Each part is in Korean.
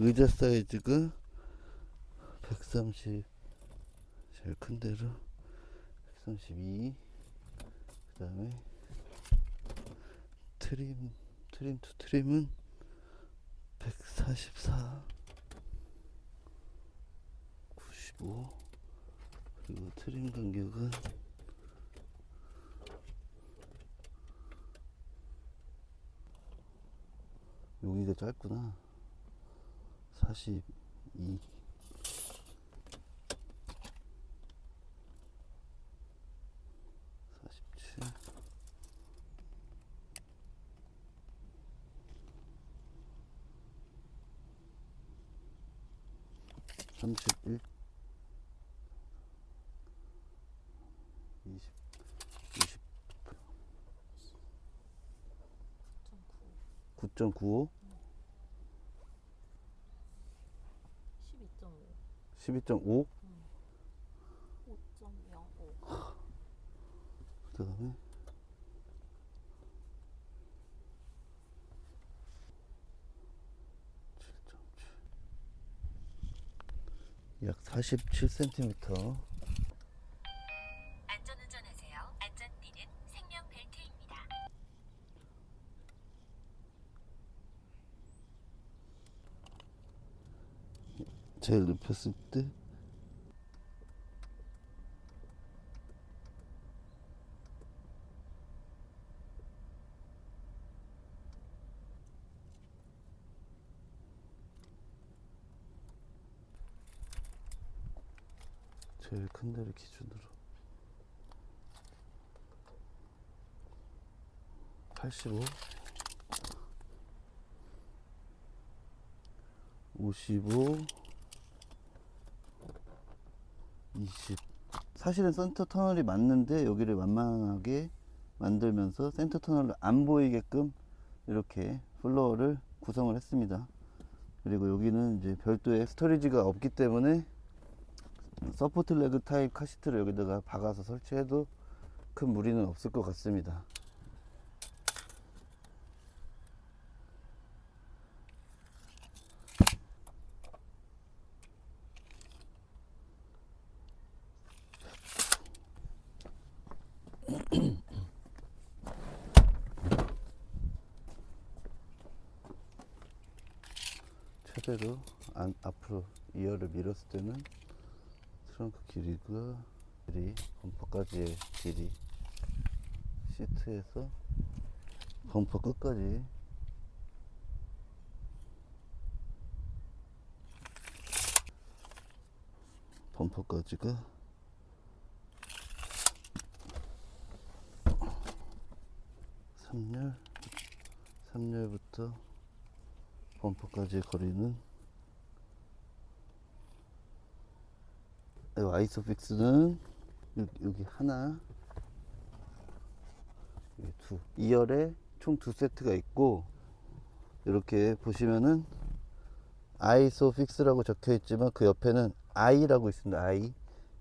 의자 사이즈가 130, 제일 큰 데로 132. 그 다음에 트림 투 트림은 144, 95. 그리고 트림 간격은 여기가 짧구나. 42, 47, 31, 20, 20, 9.95, 12.5. 그 다음에 7.7, 약 47cm. 안전운전하세요. 안전띠는 생명벨트입니다. 제일 높였을 때 제일 큰 데를 기준으로 85, 55, 20. 사실은 센터 터널이 맞는데 여기를 완만하게 만들면서 센터 터널을 안 보이게끔 이렇게 플로어를 구성을 했습니다. 그리고 여기는 이제 별도의 스토리지가 없기 때문에 서포트 레그 타입 카시트를 여기다가 박아서 설치해도 큰 무리는 없을 것 같습니다. 최대로 앞으로 2열을 밀었을 때는 트렁크 길이가 범퍼까지의 길이, 시트에서 범퍼 끝까지 범퍼까지가 3열, 3열부터 범퍼까지의 거리는 아이소픽스는 여기 하나, 여기 두, 2열에 총 2세트가 있고, 이렇게 보시면은 아이소픽스라고 적혀 있지만 그 옆에는 I라고 있습니다. I.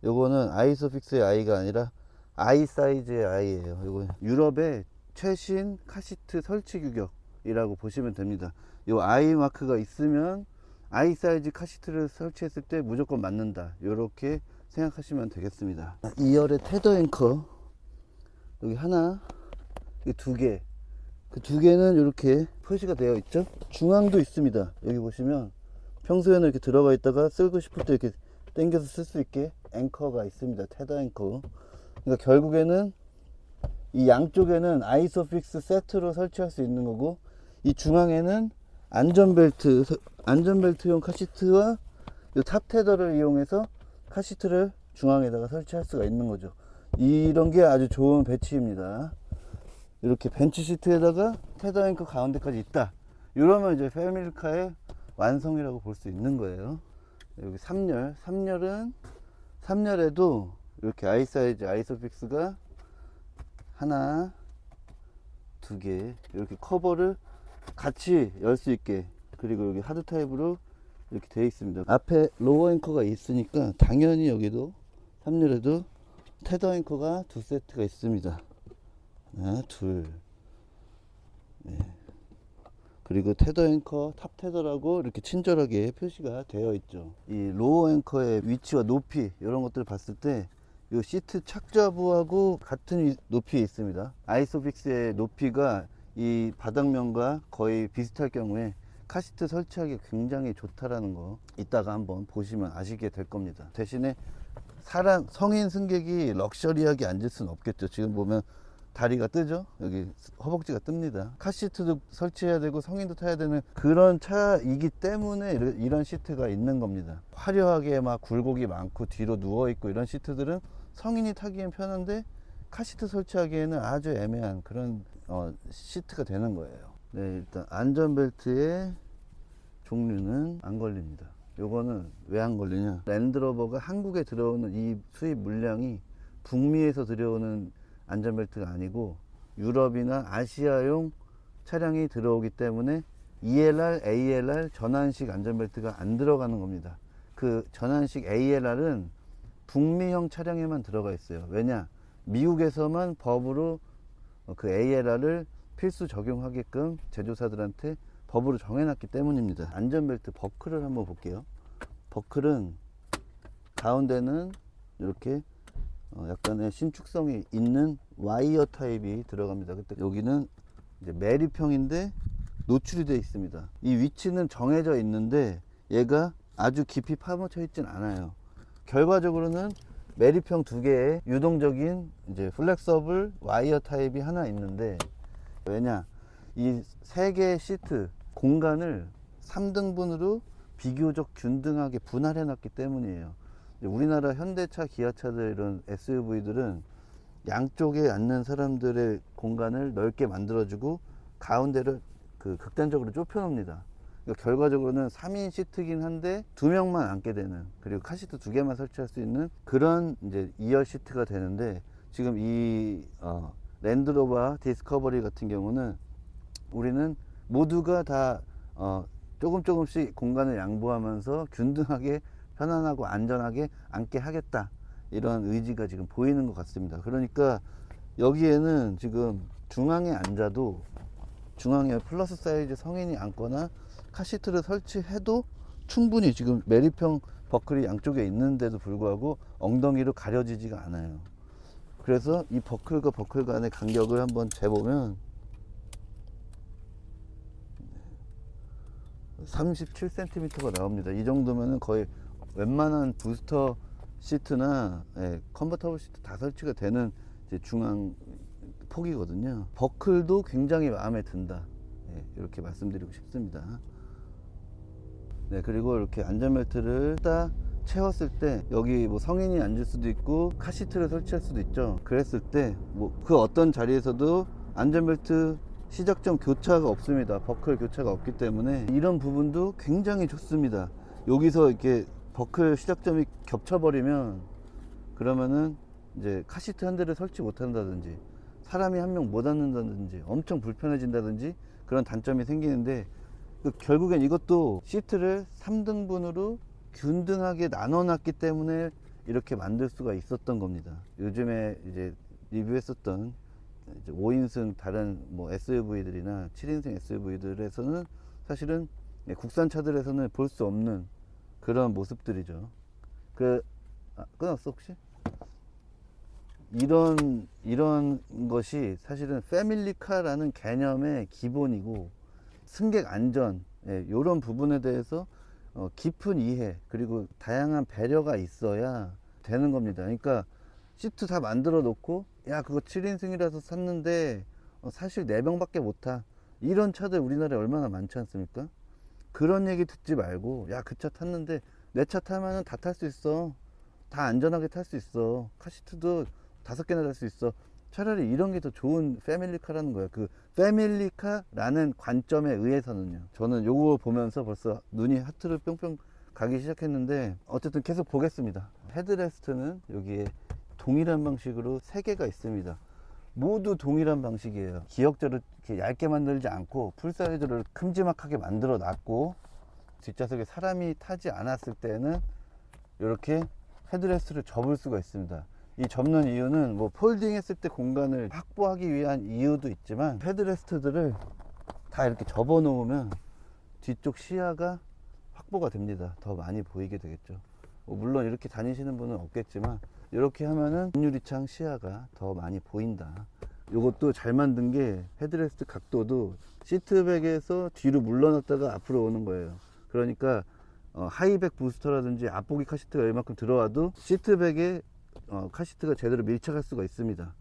요거는 아이소픽스의 I가 아니라 I 사이즈의 I예요. 요거 유럽의 최신 카시트 설치 규격이라고 보시면 됩니다. 요 I 마크가 있으면 I 사이즈 카시트를 설치했을 때 무조건 맞는다, 요렇게 생각하시면 되겠습니다. 2열의 테더 앵커 여기 하나, 여기 두 개, 그 두 개는 이렇게 표시가 되어 있죠. 중앙도 있습니다. 여기 보시면 평소에는 이렇게 들어가 있다가 쓰고 싶을 때 이렇게 당겨서 쓸 수 있게 앵커가 있습니다. 테더 앵커. 그러니까 결국에는 이 양쪽에는 아이소픽스 세트로 설치할 수 있는 거고, 이 중앙에는 안전벨트용 카시트와 이 탑 테더를 이용해서 카시트를 중앙에다가 설치할 수가 있는 거죠. 이런 게 아주 좋은 배치입니다. 이렇게 벤치 시트에다가 테더 앵커 가운데까지 있다, 이러면 이제 패밀리카의 완성이라고 볼 수 있는 거예요. 여기 3열, 3열에도 이렇게 I 사이즈 아이소픽스가 하나, 두 개, 이렇게 커버를 같이 열 수 있게, 그리고 여기 하드 타입으로 이렇게 되어 있습니다. 앞에 로어 앵커가 있으니까 당연히 여기도 3열에도 테더 앵커가 2세트가 있습니다. 하나, 둘. 네. 그리고 테더 앵커, 탑 테더라고 이렇게 친절하게 표시가 되어 있죠. 이 로어 앵커의 위치와 높이 이런 것들을 봤을 때 이 시트 착좌부하고 같은 높이에 있습니다. 아이소픽스의 높이가 이 바닥면과 거의 비슷할 경우에 카시트 설치하기 굉장히 좋다라는 거 이따가 한번 보시면 아시게 될 겁니다. 대신에 성인 승객이 럭셔리하게 앉을 수는 없겠죠. 지금 보면 다리가 뜨죠. 여기 허벅지가 뜹니다. 카시트도 설치해야 되고 성인도 타야 되는 그런 차이기 때문에 이런 시트가 있는 겁니다. 화려하게 막 굴곡이 많고 뒤로 누워있고 이런 시트들은 성인이 타기엔 편한데 카시트 설치하기에는 아주 애매한 그런 시트가 되는 거예요. 네, 일단 안전벨트의 종류는 안 걸립니다. 요거는 왜 안 걸리냐, 랜드로버가 한국에 들어오는 이 수입 물량이 북미에서 들여오는 안전벨트가 아니고 유럽이나 아시아용 차량이 들어오기 때문에 ELR, ALR 전환식 안전벨트가 안 들어가는 겁니다. 그 전환식 ALR은 북미형 차량에만 들어가 있어요. 왜냐, 미국에서만 법으로 그 ALR을 필수 적용하게끔 제조사들한테 법으로 정해놨기 때문입니다. 안전벨트 버클을 한번 볼게요. 버클은 가운데는 이렇게 약간의 신축성이 있는 와이어 타입이 들어갑니다. 그때 여기는 이제 매립형인데 노출이 되어 있습니다. 이 위치는 정해져 있는데 얘가 아주 깊이 파묻혀 있진 않아요. 결과적으로는 매립형 두 개에 유동적인 이제 플렉서블 와이어 타입이 하나 있는데, 왜냐, 이 세 개의 시트 공간을 3등분으로 비교적 균등하게 분할해 놨기 때문이에요. 우리나라 현대차, 기아차들 이런 SUV들은 양쪽에 앉는 사람들의 공간을 넓게 만들어주고 가운데를 극단적으로 좁혀 놓습니다. 그러니까 결과적으로는 3인 시트긴 한데 2명만 앉게 되는, 그리고 카시트 2개만 설치할 수 있는 그런 이제 2열 시트가 되는데, 지금 이 랜드로버 디스커버리 같은 경우는 우리는 모두가 다 조금씩 공간을 양보하면서 균등하게 편안하고 안전하게 앉게 하겠다, 이런 의지가 지금 보이는 것 같습니다. 그러니까 여기에는 지금 중앙에 앉아도, 중앙에 플러스 사이즈 성인이 앉거나 카시트를 설치해도 충분히 지금 매립형 버클이 양쪽에 있는데도 불구하고 엉덩이로 가려지지가 않아요. 그래서 이 버클과 버클 간의 간격을 한번 재보면 37cm가 나옵니다. 이 정도면은 거의 웬만한 부스터 시트나 컨버터블 시트 다 설치가 되는 이제 중앙 폭이거든요. 버클도 굉장히 마음에 든다, 이렇게 말씀드리고 싶습니다. 네, 그리고 이렇게 안전벨트를 딱 채웠을 때 여기 뭐 성인이 앉을 수도 있고 카시트를 설치할 수도 있죠. 그랬을 때 뭐 그 어떤 자리에서도 안전벨트 시작점 교차가 없습니다. 버클 교차가 없기 때문에 이런 부분도 굉장히 좋습니다. 여기서 이렇게 버클 시작점이 겹쳐버리면 그러면은 이제 카시트 한 대를 설치 못 한다든지 사람이 한 명 못 앉는다든지 엄청 불편해진다든지 그런 단점이 생기는데, 결국엔 이것도 시트를 3등분으로 균등하게 나눠 놨기 때문에 이렇게 만들 수가 있었던 겁니다. 요즘에 이제 리뷰했었던 이제 5인승 다른 뭐 SUV들이나 7인승 SUV들에서는 사실은 국산 차들에서는 볼 수 없는 그런 모습들이죠. 끊었어 혹시? 이런 것이 사실은 패밀리카라는 개념의 기본이고, 승객 안전, 이런 부분에 대해서 깊은 이해 그리고 다양한 배려가 있어야 되는 겁니다. 그러니까 시트 다 만들어 놓고 야 그거 7인승이라서 샀는데 사실 4명밖에 못 타, 이런 차들 우리나라에 얼마나 많지 않습니까? 그런 얘기 듣지 말고 야 그 차 탔는데 내 차 타면은 다 탈 수 있어, 다 안전하게 탈 수 있어, 카시트도 5개나 달 수 있어, 차라리 이런 게 더 좋은 패밀리카라는 거예요. 그 패밀리카라는 관점에 의해서는요. 저는 요거 보면서 벌써 눈이 하트로 뿅뿅 가기 시작했는데 어쨌든 계속 보겠습니다. 헤드레스트는 여기에 동일한 방식으로 3개가 있습니다. 모두 동일한 방식이에요. 기역자를 이렇게 얇게 만들지 않고 풀사이즈를 큼지막하게 만들어 놨고, 뒷좌석에 사람이 타지 않았을 때는 이렇게 헤드레스트를 접을 수가 있습니다. 이 접는 이유는 뭐 폴딩 했을 때 공간을 확보하기 위한 이유도 있지만, 헤드레스트들을 다 이렇게 접어 놓으면 뒤쪽 시야가 확보가 됩니다. 더 많이 보이게 되겠죠. 물론 이렇게 다니시는 분은 없겠지만 이렇게 하면은 유리창 시야가 더 많이 보인다. 이것도 잘 만든 게 헤드레스트 각도도 시트백에서 뒤로 물러났다가 앞으로 오는 거예요. 그러니까 하이백 부스터라든지 앞보기 카시트가 이만큼 들어와도 시트백에 카시트가 제대로 밀착할 수가 있습니다.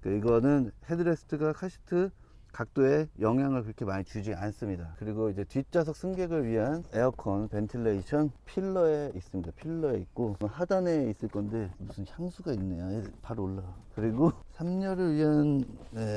이거는 헤드레스트가 카시트 각도에 영향을 그렇게 많이 주지 않습니다. 그리고 이제 뒷좌석 승객을 위한 에어컨 벤틸레이션 필러에 있습니다. 필러에 있고 하단에 있을 건데 무슨 향수가 있네요. 바로 올라가. 그리고 3열을 위한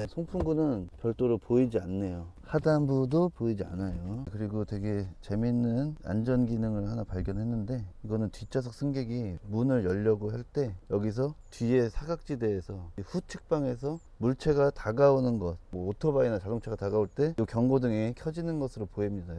송풍구는 별도로 보이지 않네요. 하단부도 보이지 않아요. 그리고 되게 재밌는 안전 기능을 하나 발견했는데, 이거는 뒷좌석 승객이 문을 열려고 할 때 여기서 뒤에 사각지대에서 후측방에서 물체가 다가오는 것, 뭐 오토바이나 자동차가 다가올 때 이 경고등이 켜지는 것으로 보입니다.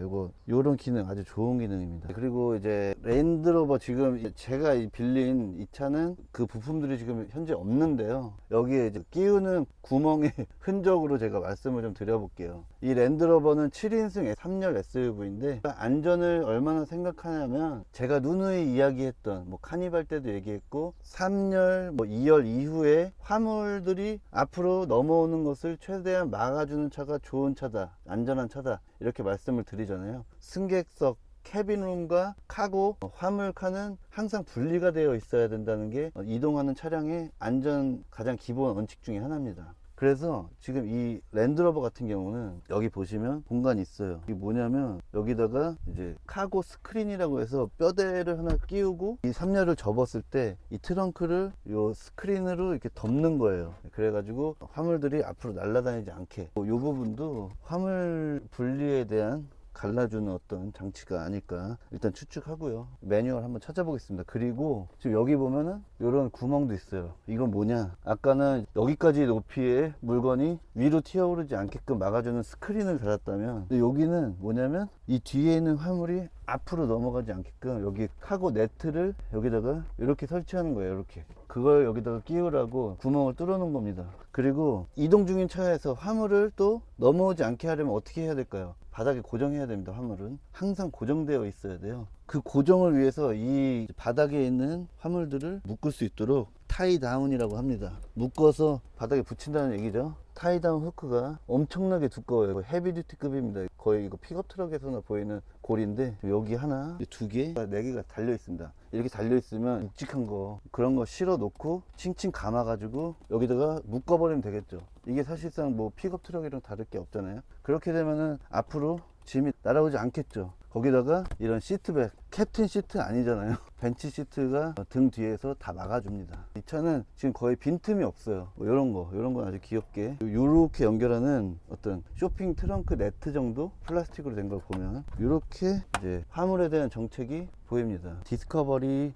요런 기능 아주 좋은 기능입니다. 그리고 이제 랜드로버, 지금 제가 빌린 이 차는 그 부품들이 지금 현재 없는데요. 여기에 이제 끼우는 구멍의 흔적으로 제가 말씀을 좀 드려볼게요. 이 랜드로버는 7인승 3열 SUV인데 안전을 얼마나 생각하냐면, 제가 누누이 이야기했던 뭐 카니발 때도 얘기했고 3열 뭐 2열 이후에 화물들이 앞으로 넘어오는 것을 최대한 막아주는 차가 좋은 차다, 안전한 차다, 이렇게 말씀을 드리잖아요. 승객석 캐빈룸과 카고, 화물칸은 항상 분리가 되어 있어야 된다는 게 이동하는 차량의 안전 가장 기본 원칙 중에 하나입니다. 그래서 지금 이 랜드로버 같은 경우는 여기 보시면 공간이 있어요. 이게 뭐냐면 여기다가 이제 카고 스크린이라고 해서 뼈대를 하나 끼우고 이 3열을 접었을 때 이 트렁크를 요 스크린으로 이렇게 덮는 거예요. 그래가지고 화물들이 앞으로 날아다니지 않게, 이 부분도 화물 분리에 대한 갈라주는 어떤 장치가 아닐까 일단 추측하고요. 매뉴얼 한번 찾아보겠습니다. 그리고 지금 여기 보면은 이런 구멍도 있어요. 이건 뭐냐, 아까는 여기까지 높이의 물건이 위로 튀어오르지 않게끔 막아주는 스크린을 달았다면, 여기는 뭐냐면 이 뒤에 있는 화물이 앞으로 넘어가지 않게끔 여기 카고 네트를 여기다가 이렇게 설치하는 거예요. 이렇게 그걸 여기다가 끼우라고 구멍을 뚫어 놓은 겁니다. 그리고 이동 중인 차에서 화물을 또 넘어오지 않게 하려면 어떻게 해야 될까요? 바닥에 고정해야 됩니다. 화물은 항상 고정되어 있어야 돼요. 그 고정을 위해서 이 바닥에 있는 화물들을 묶을 수 있도록 타이다운이라고 합니다. 묶어서 바닥에 붙인다는 얘기죠. 타이다운 후크가 엄청나게 두꺼워요. 헤비듀티급입니다. 거의 이거 픽업 트럭에서나 보이는 고리인데, 여기 하나, 두 개, 네 개가 달려 있습니다. 이렇게 달려 있으면 묵직한 거, 그런 거 실어 놓고 칭칭 감아 가지고 여기다가 묶어 버리면 되겠죠. 이게 사실상 뭐 픽업 트럭이랑 다를 게 없잖아요. 그렇게 되면은 앞으로 짐이 날아오지 않겠죠. 거기다가 이런 시트백, 캡틴 시트 아니잖아요. 벤치 시트가 등 뒤에서 다 막아줍니다. 이 차는 지금 거의 빈틈이 없어요. 뭐 이런 건 아주 귀엽게 이렇게 연결하는 어떤 쇼핑 트렁크 네트 정도 플라스틱으로 된 걸 보면 이렇게 이제 화물에 대한 정책이 보입니다. 디스커버리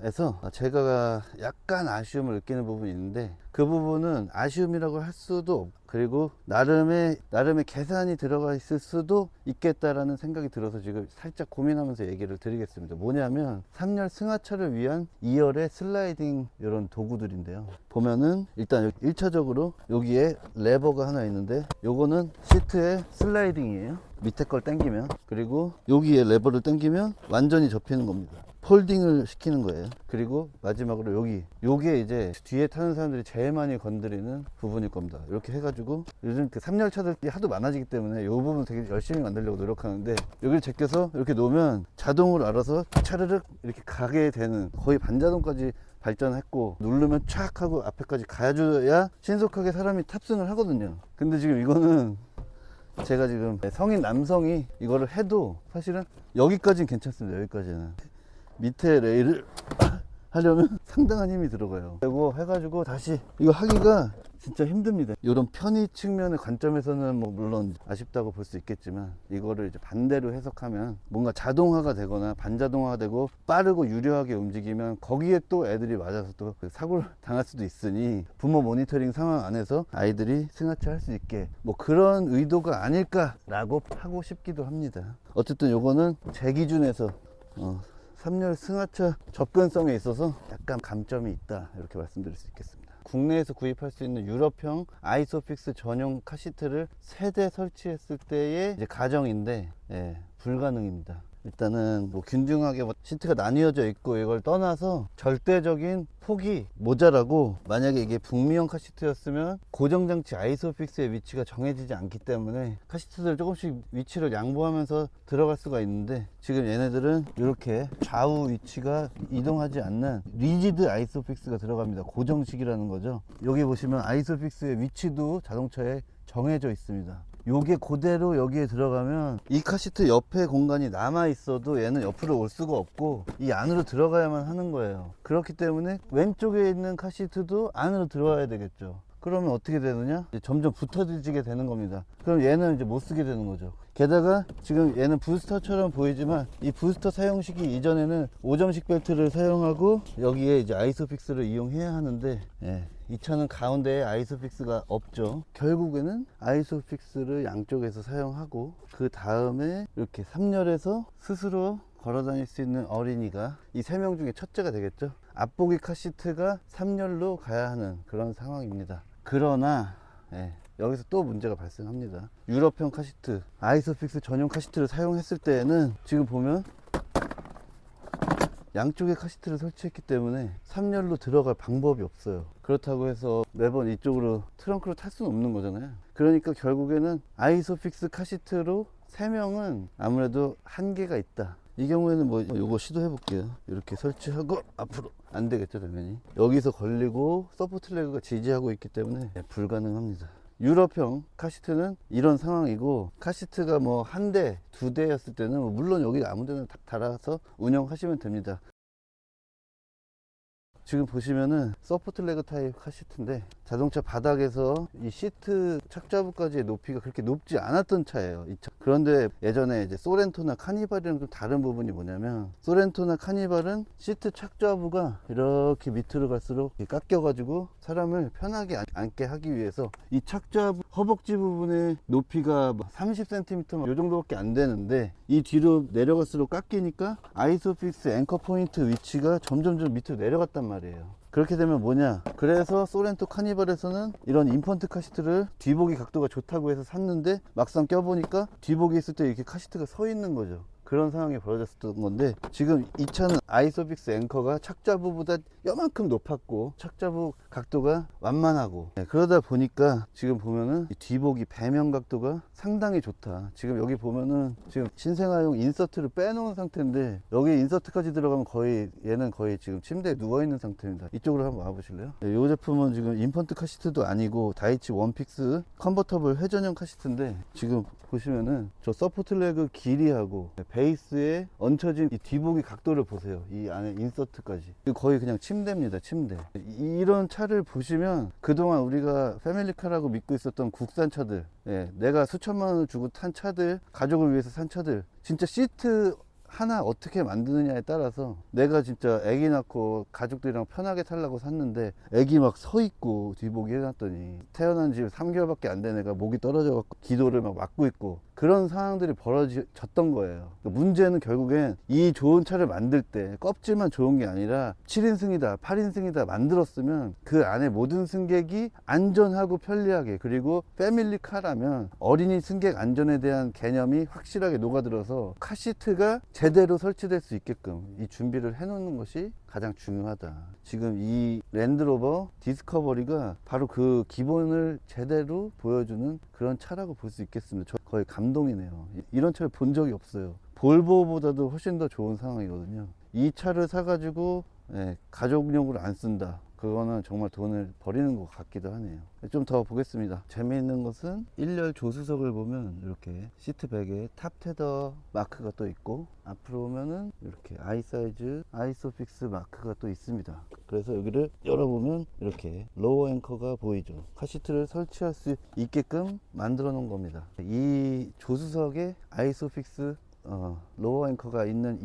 에서 제가 약간 아쉬움을 느끼는 부분이 있는데, 그 부분은 아쉬움이라고 할 수도 없고, 그리고 나름의 계산이 들어가 있을 수도 있겠다라는 생각이 들어서 지금 살짝 고민하면서 얘기를 드리겠습니다. 뭐냐면 3열 승하차를 위한 2열의 슬라이딩 이런 도구들인데요. 보면은 일단 1차적으로 여기에 레버가 하나 있는데, 요거는 시트의 슬라이딩이에요. 밑에 걸 당기면, 그리고 여기에 레버를 당기면 완전히 접히는 겁니다. 폴딩을 시키는 거예요. 그리고 마지막으로 요게 이제 뒤에 타는 사람들이 제일 많이 건드리는 부분일 겁니다. 이렇게 해가지고 요즘 그 3열 차들이 하도 많아지기 때문에 이 부분 되게 열심히 만들려고 노력하는데, 여기를 제껴서 이렇게 놓으면 자동으로 알아서 차르륵 이렇게 가게 되는, 거의 반자동까지 발전했고, 누르면 촥 하고 앞에까지 가줘야 신속하게 사람이 탑승을 하거든요. 근데 지금 이거는 제가 지금 성인 남성이 이거를 해도 사실은 여기까지는 괜찮습니다. 여기까지는. 밑에 레일을 하려면 상당한 힘이 들어가요. 그리고 해가지고 다시 이거 하기가 진짜 힘듭니다. 이런 편의 측면의 관점에서는 뭐 물론 아쉽다고 볼 수 있겠지만, 이거를 이제 반대로 해석하면 뭔가 자동화가 되거나 반자동화가 되고 빠르고 유려하게 움직이면 거기에 또 애들이 맞아서 또 사고를 당할 수도 있으니, 부모 모니터링 상황 안에서 아이들이 승하차 할 수 있게 뭐 그런 의도가 아닐까라고 하고 싶기도 합니다. 어쨌든 요거는 제 기준에서 3열 승하차 접근성에 있어서 약간 감점이 있다, 이렇게 말씀드릴 수 있겠습니다. 국내에서 구입할 수 있는 유럽형 아이소픽스 전용 카시트를 3대 설치했을 때의 이제 가정인데, 예, 불가능입니다. 일단은 뭐 균등하게 뭐 시트가 나뉘어져 있고 이걸 떠나서 절대적인 폭이 모자라고, 만약에 이게 북미형 카시트였으면 고정장치 아이소픽스의 위치가 정해지지 않기 때문에 카시트들 조금씩 위치를 양보하면서 들어갈 수가 있는데, 지금 얘네들은 이렇게 좌우 위치가 이동하지 않는 리지드 아이소픽스가 들어갑니다. 고정식이라는 거죠. 여기 보시면 아이소픽스의 위치도 자동차에 정해져 있습니다. 요게 그대로 여기에 들어가면 이 카시트 옆에 공간이 남아 있어도 얘는 옆으로 올 수가 없고 이 안으로 들어가야만 하는 거예요. 그렇기 때문에 왼쪽에 있는 카시트도 안으로 들어와야 되겠죠. 그러면 어떻게 되느냐? 이제 점점 붙어지게 되는 겁니다. 그럼 얘는 이제 못 쓰게 되는 거죠. 게다가 지금 얘는 부스터처럼 보이지만 이 부스터 사용 시기 이전에는 5점식 벨트를 사용하고 여기에 이제 아이소픽스를 이용해야 하는데, 예, 이 차는 가운데에 아이소픽스가 없죠. 결국에는 아이소픽스를 양쪽에서 사용하고 그 다음에 이렇게 3열에서 스스로 걸어 다닐 수 있는 어린이가 이 3명 중에 첫째가 되겠죠. 앞보기 카시트가 3열로 가야 하는 그런 상황입니다. 그러나, 예, 여기서 또 문제가 발생합니다. 유럽형 카시트, 아이소픽스 전용 카시트를 사용했을 때에는 지금 보면 양쪽에 카시트를 설치했기 때문에 3열로 들어갈 방법이 없어요. 그렇다고 해서 매번 이쪽으로 트렁크로 탈 수는 없는 거잖아요. 그러니까 결국에는 아이소픽스 카시트로 3명은 아무래도 한계가 있다. 이 경우에는 뭐 요거 시도해 볼게요. 이렇게 설치하고 앞으로 안 되겠죠, 당연히. 여기서 걸리고 서포트 레그가 지지하고 있기 때문에 불가능합니다. 유럽형 카시트는 이런 상황이고, 카시트가 뭐 한 대, 2대였을 때는 물론 여기 아무 데나 달아서 운영하시면 됩니다. 지금 보시면은 서포트 레그 타입 카시트인데 자동차 바닥에서 이 시트 착좌부까지의 높이가 그렇게 높지 않았던 차예요, 이 차. 그런데 예전에 이제 소렌토나 카니발이랑 좀 다른 부분이 뭐냐면, 소렌토나 카니발은 시트 착좌부가 이렇게 밑으로 갈수록 깎여 가지고 사람을 편하게 앉게 하기 위해서 이 착좌부 허벅지 부분의 높이가 30cm 요 정도밖에 안 되는데, 이 뒤로 내려갈수록 깎이니까 아이소픽스 앵커 포인트 위치가 점점점 밑으로 내려갔단 말이에요. 그렇게 되면 뭐냐, 그래서 소렌토 카니발에서는 이런 인펀트 카시트를 뒤보기 각도가 좋다고 해서 샀는데 막상 껴보니까 뒤보기 있을 때 이렇게 카시트가 서 있는 거죠. 그런 상황이 벌어졌던 건데, 지금 이 차는 아이소픽스 앵커가 착좌부보다 요만큼 높았고 착좌부 각도가 완만하고, 네, 그러다 보니까 지금 보면은 이 뒤보기 배면 각도가 상당히 좋다. 지금 여기 보면은 지금 신생아용 인서트를 빼놓은 상태인데 여기 인서트까지 들어가면 거의 얘는 거의 지금 침대에 누워있는 상태입니다. 이쪽으로 한번 와보실래요? 네, 이 제품은 지금 인펀트 카시트도 아니고 다이치 원픽스 컨버터블 회전형 카시트인데, 지금 보시면은 저 서포트 레그 길이하고 베이스에 얹혀진 이 뒤보기 각도를 보세요. 이 안에 인서트까지 거의 그냥 침대입니다, 침대. 이런 차를 보시면 그동안 우리가 패밀리카라고 믿고 있었던 국산 차들, 예, 내가 수천만 원을 주고 탄 차들, 가족을 위해서 산 차들, 진짜 시트 하나 어떻게 만드느냐에 따라서 내가 진짜 애기 낳고 가족들이랑 편하게 살라고 샀는데 애기 막 서 있고 뒤보기 해놨더니 태어난 지 3개월밖에 안 된 애가 목이 떨어져 갖고 기도를 막 막고 있고, 그런 상황들이 벌어졌던 거예요. 문제는 결국엔 이 좋은 차를 만들 때 껍질만 좋은 게 아니라 7인승이다 8인승이다 만들었으면 그 안에 모든 승객이 안전하고 편리하게, 그리고 패밀리카라면 어린이 승객 안전에 대한 개념이 확실하게 녹아들어서 카시트가 제대로 설치될 수 있게끔 이 준비를 해 놓는 것이 가장 중요하다. 지금 이 랜드로버 디스커버리가 바로 그 기본을 제대로 보여주는 그런 차라고 볼 수 있겠습니다. 저 거의 감동이네요. 이런 차를 본 적이 없어요. 볼보보다도 훨씬 더 좋은 상황이거든요. 이 차를 사가지고, 예, 가족용으로 안 쓴다, 그거는 정말 돈을 버리는 것 같기도 하네요. 좀 더 보겠습니다. 재미있는 것은 1열 조수석을 보면 이렇게 시트백에 탑테더 마크가 또 있고, 앞으로 오면은 이렇게 아이 사이즈 아이소픽스 마크가 또 있습니다. 그래서 여기를 열어보면 이렇게 로어 앵커가 보이죠. 카시트를 설치할 수 있게끔 만들어 놓은 겁니다. 이 조수석에 아이소픽스 로어 앵커가 있는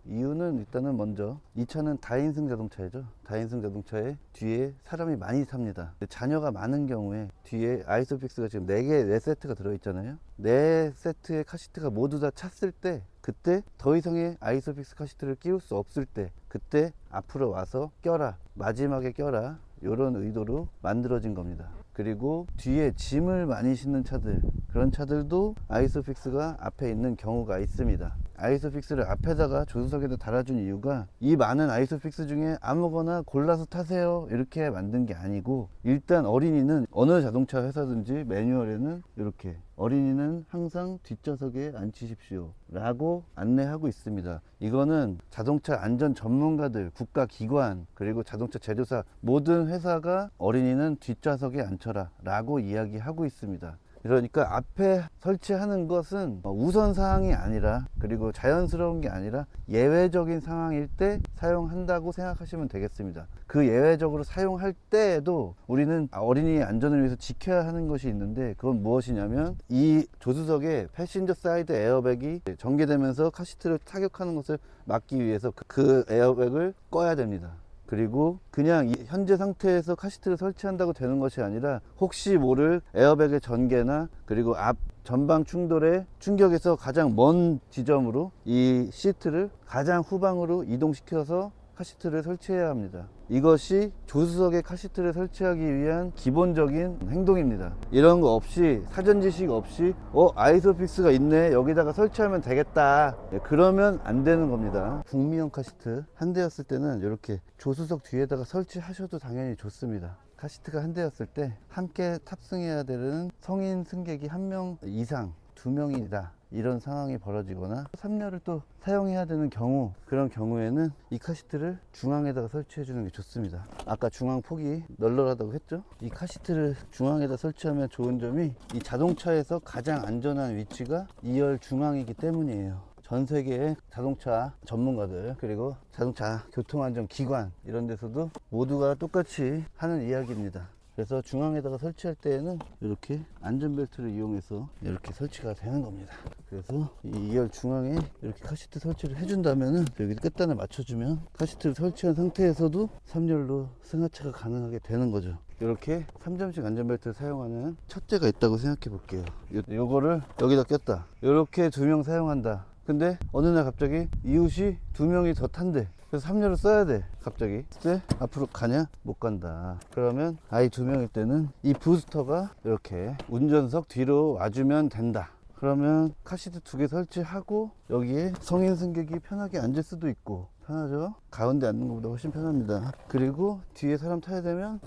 이유는 일단은 먼저 이 차는 다인승 자동차죠. 다인승 자동차에 뒤에 사람이 많이 탑니다. 자녀가 많은 경우에 뒤에 아이소픽스가 지금 4세트가 들어있잖아요. 4세트의 카시트가 모두 다 찼을 때, 그때 더 이상의 아이소픽스 카시트를 끼울 수 없을 때, 그때 앞으로 와서 껴라, 마지막에 껴라 이런 의도로 만들어진 겁니다. 그리고 뒤에 짐을 많이 싣는 차들, 그런 차들도 아이소픽스가 앞에 있는 경우가 있습니다. 아이소픽스를 앞에다가 조수석에다 달아준 이유가 이 많은 아이소픽스 중에 아무거나 골라서 타세요 이렇게 만든 게 아니고, 일단 어린이는 어느 자동차 회사든지 매뉴얼에는 이렇게 어린이는 항상 뒷좌석에 앉히십시오 라고 안내하고 있습니다. 이거는 자동차 안전 전문가들, 국가기관, 그리고 자동차 제조사 모든 회사가 어린이는 뒷좌석에 앉혀라 라고 이야기하고 있습니다. 그러니까 앞에 설치하는 것은 우선 사항이 아니라, 그리고 자연스러운 게 아니라 예외적인 상황일 때 사용한다고 생각하시면 되겠습니다. 그 예외적으로 사용할 때에도 우리는 어린이의 안전을 위해서 지켜야 하는 것이 있는데, 그건 무엇이냐면 이 조수석에 패신저 사이드 에어백이 전개되면서 카시트를 타격하는 것을 막기 위해서 그 에어백을 꺼야 됩니다. 그리고 그냥 이 현재 상태에서 카시트를 설치한다고 되는 것이 아니라, 혹시 모를 에어백의 전개나 그리고 앞 전방 충돌의 충격에서 가장 먼 지점으로 이 시트를 가장 후방으로 이동시켜서 카시트를 설치해야 합니다. 이것이 조수석에 카시트를 설치하기 위한 기본적인 행동입니다. 이런 거 없이, 사전 지식 없이 아이소픽스가 있네, 여기다가 설치하면 되겠다, 그러면 안 되는 겁니다. 북미형 카시트 한 대였을 때는 이렇게 조수석 뒤에다가 설치하셔도 당연히 좋습니다. 카시트가 한 대였을 때 함께 탑승해야 되는 성인 승객이 1명 이상, 2명이다 이런 상황이 벌어지거나 3렬을 또 사용해야 되는 경우, 그런 경우에는 이 카시트를 중앙에다가 설치해 주는 게 좋습니다. 아까 중앙 폭이 널널하다고 했죠. 이 카시트를 중앙에다 설치하면 좋은 점이, 이 자동차에서 가장 안전한 위치가 2열 중앙이기 때문이에요. 전 세계의 자동차 전문가들, 그리고 자동차 교통안전기관 이런 데서도 모두가 똑같이 하는 이야기입니다. 그래서 중앙에다가 설치할 때에는 이렇게 안전벨트를 이용해서 이렇게 설치가 되는 겁니다. 그래서 이 2열 중앙에 이렇게 카시트 설치를 해준다면은, 여기 끝단을 맞춰주면 카시트를 설치한 상태에서도 3열로 승하차가 가능하게 되는 거죠. 이렇게 3점식 안전벨트를 사용하는 첫째가 있다고 생각해 볼게요. 요거를 여기다 꼈다, 이렇게 2명 사용한다. 근데 어느 날 갑자기 이웃이 2명이 더 탄대. 그래서 3렬을 써야 돼. 갑자기 그때 앞으로 가냐? 못 간다. 그러면 아이 2명일 때는 이 부스터가 이렇게 운전석 뒤로 와주면 된다. 그러면 카시트 2개 설치하고 여기에 성인 승객이 편하게 앉을 수도 있고, 편하죠? 가운데 앉는 것보다 훨씬 편합니다. 그리고 뒤에 사람 타야 되면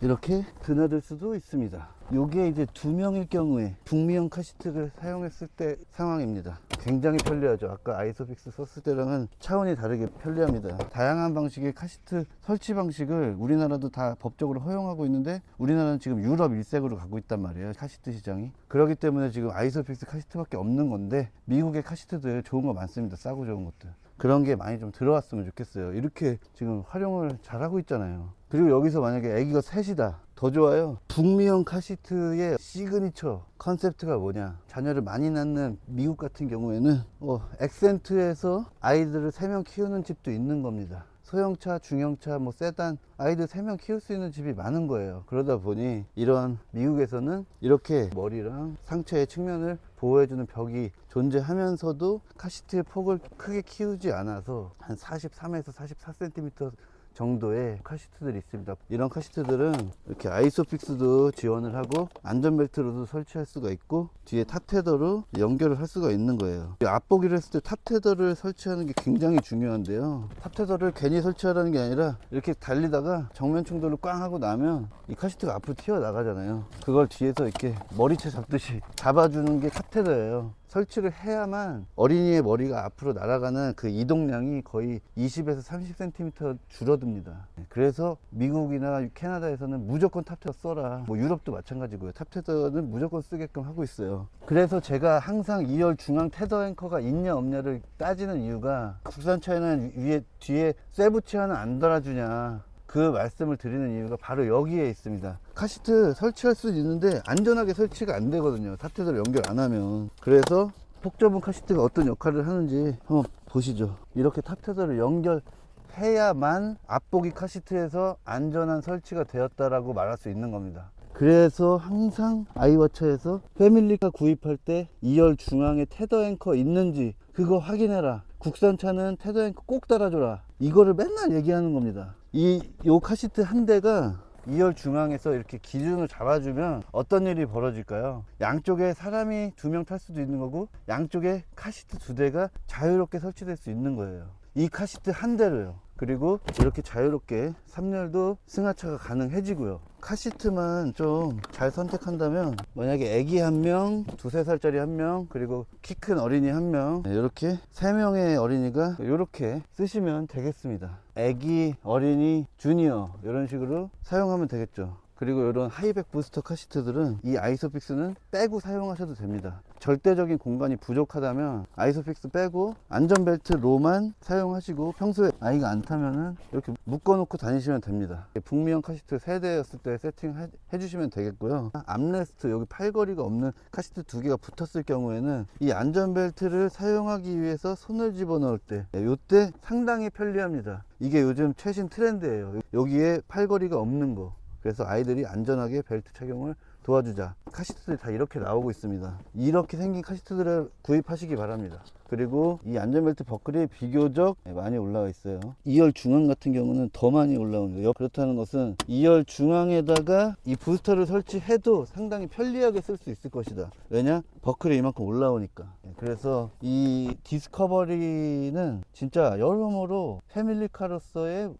이렇게 드나들 수도 있습니다. 요게 이제 2명일 경우에 북미형 카시트를 사용했을 때 상황입니다. 굉장히 편리하죠. 아까 아이소픽스 썼을 때랑은 차원이 다르게 편리합니다. 다양한 방식의 카시트 설치 방식을 우리나라도 다 법적으로 허용하고 있는데, 우리나라는 지금 유럽 일색으로 가고 있단 말이에요, 카시트 시장이. 그렇기 때문에 지금 아이소픽스 카시트밖에 없는 건데, 미국의 카시트들 좋은 거 많습니다. 싸고 좋은 것들. 그런 게 많이 좀 들어왔으면 좋겠어요. 이렇게 지금 활용을 잘하고 있잖아요. 그리고 여기서 만약에 아기가 셋이다, 더 좋아요. 북미형 카시트의 시그니처 컨셉트가 뭐냐, 자녀를 많이 낳는 미국 같은 경우에는 액센트에서 아이들을 3명 키우는 집도 있는 겁니다. 소형차, 중형차, 세단, 아이들 3명 키울 수 있는 집이 많은 거예요. 그러다 보니 이런 미국에서는 이렇게 머리랑 상체의 측면을 보호해주는 벽이 존재하면서도 카시트의 폭을 크게 키우지 않아서 한 43에서 44cm 정도의 카시트들이 있습니다. 이런 카시트들은 이렇게 아이소픽스도 지원을 하고 안전벨트로도 설치할 수가 있고, 뒤에 탑테더로 연결을 할 수가 있는 거예요. 앞보기를 했을 때 탑테더를 설치하는 게 굉장히 중요한데요, 탑테더를 괜히 설치하라는 게 아니라 이렇게 달리다가 정면 충돌을 꽝 하고 나면 이 카시트가 앞으로 튀어나가잖아요. 그걸 뒤에서 이렇게 머리채 잡듯이 잡아주는 게 탑테더예요. 설치를 해야만 어린이의 머리가 앞으로 날아가는 그 이동량이 거의 20에서 30cm 줄어듭니다. 그래서 미국이나 캐나다에서는 무조건 탑테더 써라, 유럽도 마찬가지고요. 탑테더는 무조건 쓰게끔 하고 있어요. 그래서 제가 항상 2열 중앙 테더 앵커가 있냐 없냐를 따지는 이유가, 국산차에는 뒤에 쇠붙이 하나 안 달아주냐, 그 말씀을 드리는 이유가 바로 여기에 있습니다. 카시트 설치할 수 있는데 안전하게 설치가 안 되거든요, 탑테더를 연결 안 하면. 그래서 폭 좁은 카시트가 어떤 역할을 하는지 한번 보시죠. 이렇게 탑테더를 연결해야만 앞보기 카시트에서 안전한 설치가 되었다라고 말할 수 있는 겁니다. 그래서 항상 아이워처에서 패밀리카 구입할 때 2열 중앙에 테더 앵커 있는지 그거 확인해라, 국산차는 테더앵커 꼭 달아줘라, 이거를 맨날 얘기하는 겁니다. 요 카시트 한 대가 2열 중앙에서 이렇게 기준을 잡아주면 어떤 일이 벌어질까요? 양쪽에 사람이 2명 탈 수도 있는 거고, 양쪽에 카시트 2대가 자유롭게 설치될 수 있는 거예요. 이 카시트 한 대로요. 그리고 이렇게 자유롭게 3열도 승하차가 가능해지고요. 카시트만 좀 잘 선택한다면, 만약에 애기 1명, 2~3살짜리 1명, 그리고 키 큰 어린이 1명, 이렇게 3명의 어린이가 이렇게 쓰시면 되겠습니다. 애기, 어린이, 주니어 이런 식으로 사용하면 되겠죠. 그리고 이런 하이백 부스터 카시트들은 이 아이소픽스는 빼고 사용하셔도 됩니다. 절대적인 공간이 부족하다면 아이소픽스 빼고 안전벨트로만 사용하시고, 평소에 아이가 안 타면은 이렇게 묶어 놓고 다니시면 됩니다. 북미형 카시트 세대였을 때 세팅해 주시면 되겠고요. 암레스트, 여기 팔걸이가 없는 카시트 2개가 붙었을 경우에는 이 안전벨트를 사용하기 위해서 손을 집어넣을 때, 이때 상당히 편리합니다. 이게 요즘 최신 트렌드예요. 여기에 팔걸이가 없는 거. 그래서 아이들이 안전하게 벨트 착용을 도와주자. 카시트들이 다 이렇게 나오고 있습니다. 이렇게 생긴 카시트들을 구입하시기 바랍니다. 그리고 이 안전벨트 버클이 비교적 많이 올라와 있어요. 2열 중앙 같은 경우는 더 많이 올라오는 거예요. 그렇다는 것은 2열 중앙에다가 이 부스터를 설치해도 상당히 편리하게 쓸 수 있을 것이다. 왜냐? 버클이 이만큼 올라오니까. 그래서 이 디스커버리는 진짜 여러모로 패밀리카로서의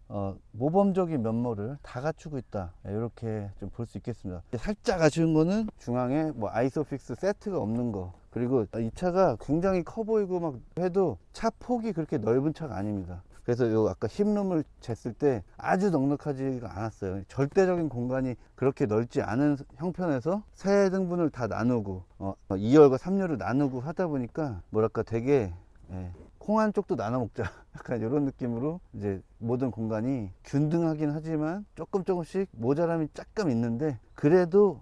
모범적인 면모를 다 갖추고 있다, 이렇게 좀 볼 수 있겠습니다. 살짝 아쉬운 거는 중앙에 뭐 아이소픽스 세트가 없는 거. 그리고 이 차가 굉장히 커 보이고 막 해도 차 폭이 그렇게 넓은 차가 아닙니다. 그래서 요 아까 힙룸을 쟀을 때 아주 넉넉하지가 않았어요. 절대적인 공간이 그렇게 넓지 않은 형편에서 세 등분을 다 나누고 2열과 3열을 나누고 하다 보니까 뭐랄까 되게 콩 한 쪽도 나눠 먹자 약간 이런 느낌으로 이제 모든 공간이 균등하긴 하지만 조금씩 모자람이 조금 있는데, 그래도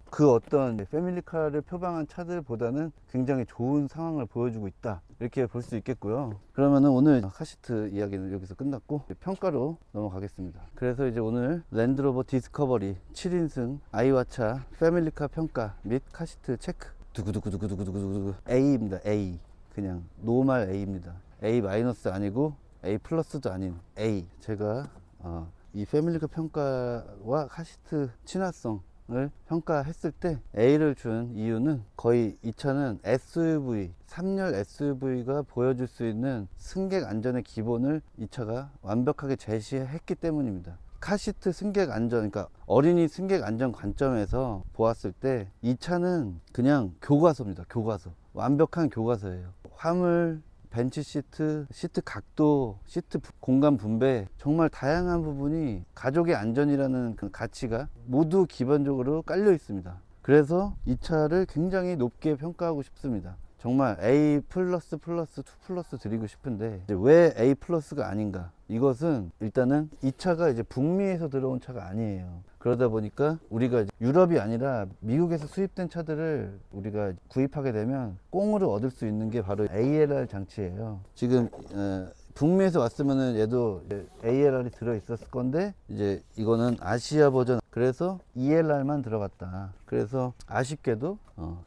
그 어떤 패밀리카를 표방한 차들보다는 굉장히 좋은 상황을 보여주고 있다, 이렇게 볼 수 있겠고요. 그러면은 오늘 카시트 이야기는 여기서 끝났고 평가로 넘어가겠습니다. 그래서 이제 오늘 랜드로버 디스커버리 7인승 아이와차 패밀리카 평가 및 카시트 체크, 두구두구두구두구두구 A입니다. A. 그냥 노멀 A입니다. A 마이너스 아니고 A 플러스도 아닌 A. 제가 이 패밀리카 평가와 카시트 친화성을 평가했을 때 A를 준 이유는, 거의 이 차는 SUV, 3열 SUV가 보여줄 수 있는 승객 안전의 기본을 이 차가 완벽하게 제시했기 때문입니다. 카시트 승객 안전, 그러니까 어린이 승객 안전 관점에서 보았을 때 이 차는 그냥 교과서입니다. 교과서. 완벽한 교과서예요. 화물, 벤치 시트, 시트 각도, 시트 공간 분배, 정말 다양한 부분이 가족의 안전이라는 그 가치가 모두 기본적으로 깔려 있습니다. 그래서 이 차를 굉장히 높게 평가하고 싶습니다. 정말 A+++++ 드리고 싶은데, 이제 왜 A 플러스가 아닌가? 이것은 일단은 이 차가 이제 북미에서 들어온 차가 아니에요. 그러다 보니까 우리가 유럽이 아니라 미국에서 수입된 차들을 우리가 구입하게 되면 꽁으로 얻을 수 있는 게 바로 ALR 장치예요. 지금 북미에서 왔으면은 얘도 ALR이 들어 있었을 건데, 이제 이거는 아시아 버전, 그래서 ELR만 들어갔다. 그래서 아쉽게도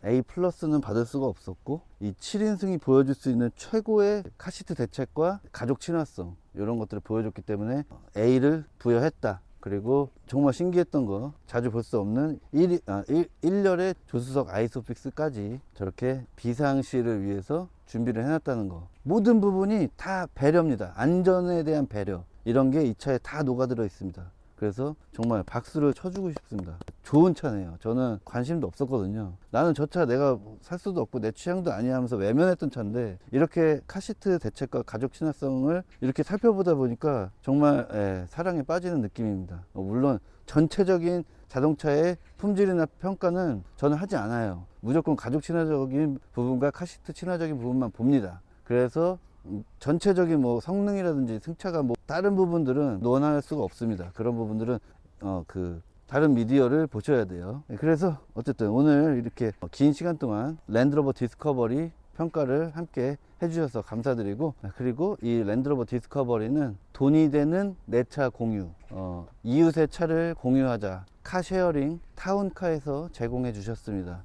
A 플러스는 받을 수가 없었고, 이 7인승이 보여줄 수 있는 최고의 카시트 대책과 가족 친화성, 이런 것들을 보여줬기 때문에 A를 부여했다. 그리고 정말 신기했던 거, 자주 볼 수 없는 1열의 조수석 아이소픽스까지 저렇게 비상시를 위해서 준비를 해놨다는 거. 모든 부분이 다 배려입니다. 안전에 대한 배려, 이런 게 이 차에 다 녹아들어 있습니다. 그래서 정말 박수를 쳐주고 싶습니다. 좋은 차네요. 저는 관심도 없었거든요. 나는 저 차 내가 살 수도 없고 내 취향도 아니야 하면서 외면했던 차인데, 이렇게 카시트 대책과 가족 친화성을 이렇게 살펴보다 보니까 정말 사랑에 빠지는 느낌입니다. 물론 전체적인 자동차의 품질이나 평가는 저는 하지 않아요. 무조건 가족 친화적인 부분과 카시트 친화적인 부분만 봅니다. 그래서 전체적인 뭐 성능이라든지 승차가 뭐 다른 부분들은 논할 수가 없습니다. 그런 부분들은 다른 미디어를 보셔야 돼요. 그래서 어쨌든 오늘 이렇게 긴 시간 동안 랜드로버 디스커버리 평가를 함께 해주셔서 감사드리고, 그리고 이 랜드로버 디스커버리는 돈이 되는 내 차 공유, 이웃의 차를 공유하자, 카쉐어링 타운카에서 제공해 주셨습니다.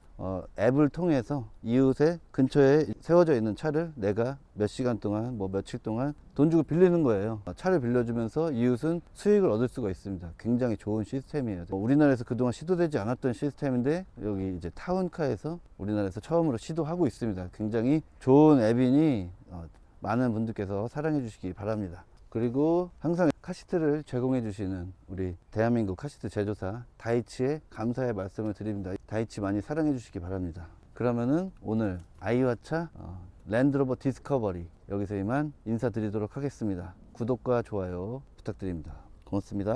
앱을 통해서 이웃의 근처에 세워져 있는 차를 내가 몇 시간 동안 뭐 며칠 동안 돈 주고 빌리는 거예요. 차를 빌려주면서 이웃은 수익을 얻을 수가 있습니다. 굉장히 좋은 시스템이에요. 우리나라에서 그동안 시도되지 않았던 시스템인데 여기 이제 타운카에서 우리나라에서 처음으로 시도하고 있습니다. 굉장히 좋은 앱이니 많은 분들께서 사랑해 주시기 바랍니다. 그리고 항상 카시트를 제공해 주시는 우리 대한민국 카시트 제조사 다이치에 감사의 말씀을 드립니다. 다이치 많이 사랑해 주시기 바랍니다. 그러면은 오늘 아이와차 랜드로버 디스커버리 여기서 이만 인사드리도록 하겠습니다. 구독과 좋아요 부탁드립니다. 고맙습니다.